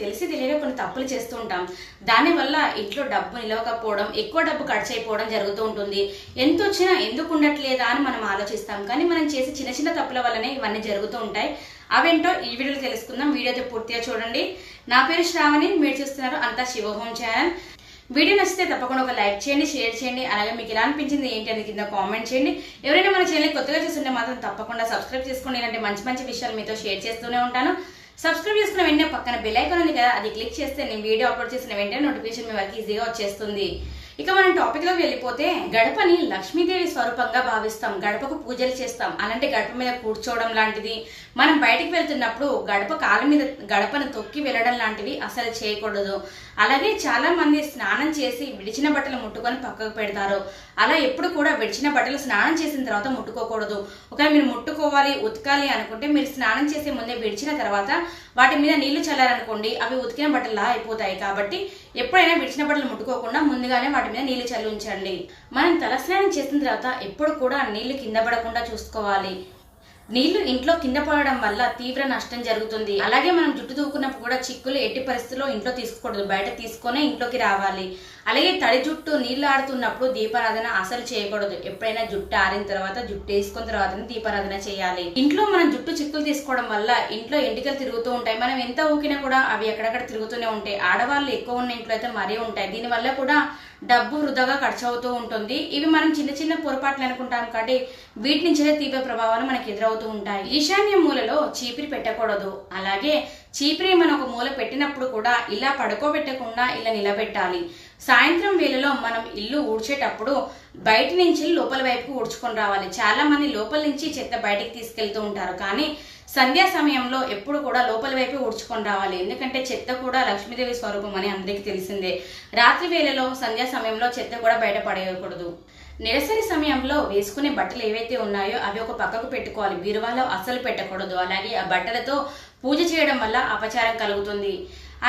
తెలిసి తెలియక కొన్ని తప్పులు చేస్తూ ఉంటాం. దానివల్ల ఇంట్లో డబ్బు నిలవకపోవడం, ఎక్కువ డబ్బు ఖర్చు అయిపోవడం జరుగుతూ ఉంటుంది. ఎంత వచ్చినా ఎందుకు ఉండట్లేదా అని మనం ఆలోచిస్తాం. కానీ మనం చేసే చిన్న చిన్న తప్పుల వల్లనే ఇవన్నీ జరుగుతూ ఉంటాయి. అవేంటో ఈ వీడియోలో తెలుసుకుందాం. వీడియో అయితే పూర్తిగా చూడండి. నా పేరు శ్రావణి, మీరు చూస్తున్నారు అంతా శివహోమ్ ఛానల్. వీడియో నచ్చితే తప్పకుండా ఒక లైక్ చేయండి, షేర్ చేయండి. అలాగే మీకు ఎలా అనిపించింది ఏంటి అని కింద కామెంట్ చేయండి. ఎవరైనా మన ఛానల్ కొత్తగా చూస్తుంటే మాత్రం తప్పకుండా సబ్స్క్రైబ్ చేసుకోండి. ఇలాంటి మంచి మంచి విషయాలు మీతో షేర్ చేస్తూనే ఉంటాను. సబ్స్క్రైబ్ చేసుకున్న వెంటనే పక్కన బెల్ ఐకాన్ ఉంది కదా, అది క్లిక్ చేస్తే నేను వీడియో అప్లోడ్ చేసిన వెంటనే నోటిఫికేషన్ మీ వరకు ఈజీగా వచ్చేస్తుంది. ఇక మనం టాపిక్ లోకి వెళ్ళిపోతే, గడపని లక్ష్మీదేవి స్వరూపంగా భావిస్తాం. గడపకు పూజలు చేస్తాం. అలాంటి గడప మీద కూర్చోవడం లాంటిది, మనం బయటికి వెళ్తున్నప్పుడు గడప కాళ్ళ మీద గడపను తొక్కి వెళ్ళడం లాంటివి అసలు చేయకూడదు. అలాగే చాలా మంది స్నానం చేసి విడిచిన బట్టలు ముట్టుకొని పక్కకు పెడతారు. అలా ఎప్పుడు కూడా విడిచిన బట్టలు స్నానం చేసిన తర్వాత ముట్టుకోకూడదు. ఒకవేళ మీరు ముట్టుకోవాలి, ఉతకాలి అనుకుంటే మీరు స్నానం చేసే ముందే విడిచిన తర్వాత వాటి మీద నీళ్లు చల్లారనుకోండి, అవి ఉతికిన బట్టలా అయిపోతాయి. కాబట్టి ఎప్పుడైనా విడిచిన బట్టలు ముట్టుకోకుండా ముందుగానే వాటి మీద నీళ్లు చల్లి ఉంచండి. మనం తలస్నానం చేసిన తర్వాత ఎప్పుడు కూడా నీళ్లు కింద పడకుండా చూసుకోవాలి. నీళ్లు ఇంట్లో కింద పడడం వల్ల తీవ్ర నష్టం జరుగుతుంది. అలాగే మనం జుట్టు దూకున్నప్పుడు కూడా చిక్కులు ఎట్టి పరిస్థితుల్లో ఇంట్లో తీసుకోకూడదు, బయట తీసుకొనే ఇంట్లోకి రావాలి. అలాగే తడి జుట్టు నీళ్లు ఆడుతున్నప్పుడు దీపారాధన అసలు చేయకూడదు. ఎప్పుడైనా జుట్టు ఆరిన తర్వాత, జుట్టు వేసుకున్న తర్వాతనే దీపారాధన చేయాలి. ఇంట్లో మనం జుట్టు చిక్కులు తీసుకోవడం వల్ల ఇంట్లో ఎంటికలు తిరుగుతూ ఉంటాయి. మనం ఎంత ఊకినా కూడా అవి ఎక్కడెక్కడ తిరుగుతూనే ఉంటాయి. ఆడవాళ్ళు ఎక్కువ ఉన్న ఇంట్లో అయితే మరీ ఉంటాయి. దీనివల్ల కూడా డబ్బు వృధాగా ఖర్చు అవుతూ ఉంటుంది. ఇవి మనం చిన్న చిన్న పొరపాట్లు అనుకుంటాం కాబట్టి వీటి నుంచే తీవ్ర ప్రభావాలు మనకు ఎదురవుతూ ఉంటాయి. ఈశాన్య మూలలో చీపిరి పెట్టకూడదు. అలాగే చీపిరి మనం ఒక మూల పెట్టినప్పుడు కూడా ఇలా పడుకోబెట్టకుండా ఇలా నిలబెట్టాలి. సాయంత్రం వేళలో మనం ఇల్లు ఊడ్చేటప్పుడు బయట నుంచి లోపల వైపుకు ఊడ్చుకొని రావాలి. చాలా మంది లోపల నుంచి చెత్త బయటికి తీసుకెళ్తూ ఉంటారు. కానీ సంధ్యా సమయంలో ఎప్పుడు కూడా లోపల వైపు ఊడ్చుకొని రావాలి. ఎందుకంటే చెత్త కూడా లక్ష్మీదేవి స్వరూపం అని అందరికీ తెలిసిందే. రాత్రి వేళలో సంధ్యా సమయంలో చెత్త కూడా బయట పడేయకూడదు. నెలసరి సమయంలో వేసుకునే బట్టలు ఏవైతే ఉన్నాయో అవి ఒక పక్కకు పెట్టుకోవాలి. బీరువాలో అస్సలు పెట్టకూడదు. అలాగే ఆ బట్టలతో పూజ చేయడం వల్ల అపచారం కలుగుతుంది.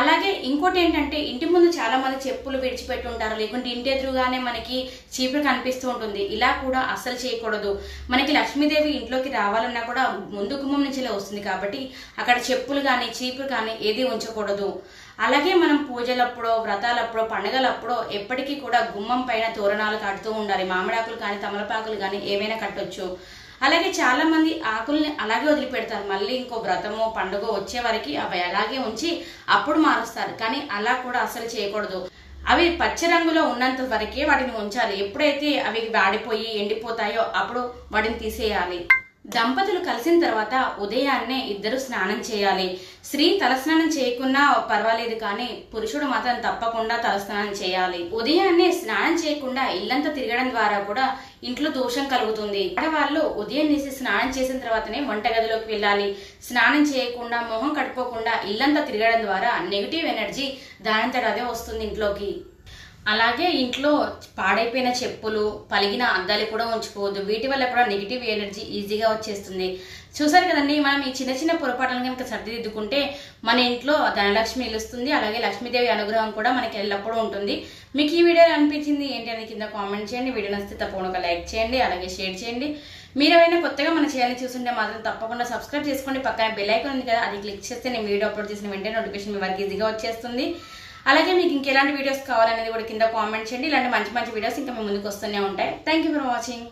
అలాగే ఇంకోటి ఏంటంటే, ఇంటి ముందు చాలా మంది చెప్పులు విడిచిపెట్టి ఉంటారు, లేకుంటే ఇంటి ఎదురుగానే మనకి చీపురు కనిపిస్తూ ఉంటుంది. ఇలా కూడా అస్సలు చేయకూడదు. మనకి లక్ష్మీదేవి ఇంట్లోకి రావాలన్నా కూడా ముందు గుమ్మం నుంచి వస్తుంది. కాబట్టి అక్కడ చెప్పులు కానీ చీపురు కానీ ఏది ఉంచకూడదు. అలాగే మనం పూజలప్పుడో, వ్రతాలప్పుడో, పండుగలప్పుడో ఎప్పటికీ కూడా గుమ్మం పైన తోరణాలు కడుతూ ఉండాలి. మామిడాకులు కానీ తమలపాకులు కానీ ఏవైనా కట్టొచ్చు. అలాగే చాలా మంది ఆకుల్ని అలాగే వదిలిపెడతారు. మళ్ళీ ఇంకో వ్రతమో పండుగ వచ్చే వరకు అవి అలాగే ఉంచి అప్పుడు మారుస్తారు. కానీ అలా కూడా అసలు చేయకూడదు. అవి పచ్చ రంగులో ఉన్నంత వరకే వాటిని ఉంచాలి. ఎప్పుడైతే అవి వాడిపోయి ఎండిపోతాయో అప్పుడు వాటిని తీసేయాలి. దంపతులు కలిసిన తర్వాత ఉదయాన్నే ఇద్దరు స్నానం చేయాలి. స్త్రీ తలస్నానం చేయకున్నా పర్వాలేదు, కానీ పురుషుడు మాత్రం తప్పకుండా తలస్నానం చేయాలి. ఉదయాన్నే స్నానం చేయకుండా ఇల్లంతా తిరగడం ద్వారా కూడా ఇంట్లో దోషం కలుగుతుంది. ఆడవాళ్ళు ఉదయం చేసి స్నానం చేసిన తర్వాతనే వంటగదిలోకి వెళ్ళాలి. స్నానం చేయకుండా, మొహం కట్టుకోకుండా ఇల్లంతా తిరగడం ద్వారా నెగిటివ్ ఎనర్జీ దానంతట అదే వస్తుంది ఇంట్లోకి. అలాగే ఇంట్లో పాడైపోయిన చెప్పులు, పలిగిన అద్దాలు కూడా ఉంచుకోవద్దు. వీటి వల్ల కూడా నెగిటివ్ ఎనర్జీ ఈజీగా వచ్చేస్తుంది. చూసారు కదండి, మనం ఈ చిన్న చిన్న పొరపాట్లను కనుక సర్దిదిద్దుకుంటే మన ఇంట్లో ధనలక్ష్మి నిలుస్తుంది. అలాగే లక్ష్మీదేవి అనుగ్రహం కూడా మనకి ఎల్లప్పుడూ ఉంటుంది. మీకు ఈ వీడియో అనిపించింది ఏంటి అని కింద కామెంట్ చేయండి. వీడియో నచ్చితే తప్పకుండా ఒక లైక్ చేయండి, అలాగే షేర్ చేయండి. మీరు ఎవరైనా కొత్తగా మన ఛానల్ చూస్తుంటే మాత్రం తప్పకుండా సబ్స్క్రైబ్ చేసుకోండి. పక్కన బెల్ ఐకాన్ ఉంది కదా, అది క్లిక్ చేస్తే నేను వీడియో అప్లోడ్ చేసిన వెంటనే నోటిఫికేషన్ మీ వరకు ఈజీగా వచ్చేస్తుంది. అలాగే మీకు ఇంకెలాంటి వీడియోస్ కావాలనేది కూడా కింద కామెంట్ చేయండి. ఇలాంటి మంచి మంచి వీడియోస్ ఇంకా మీ ముందుకు వస్తూనే ఉంటాయి. Thank you for watching.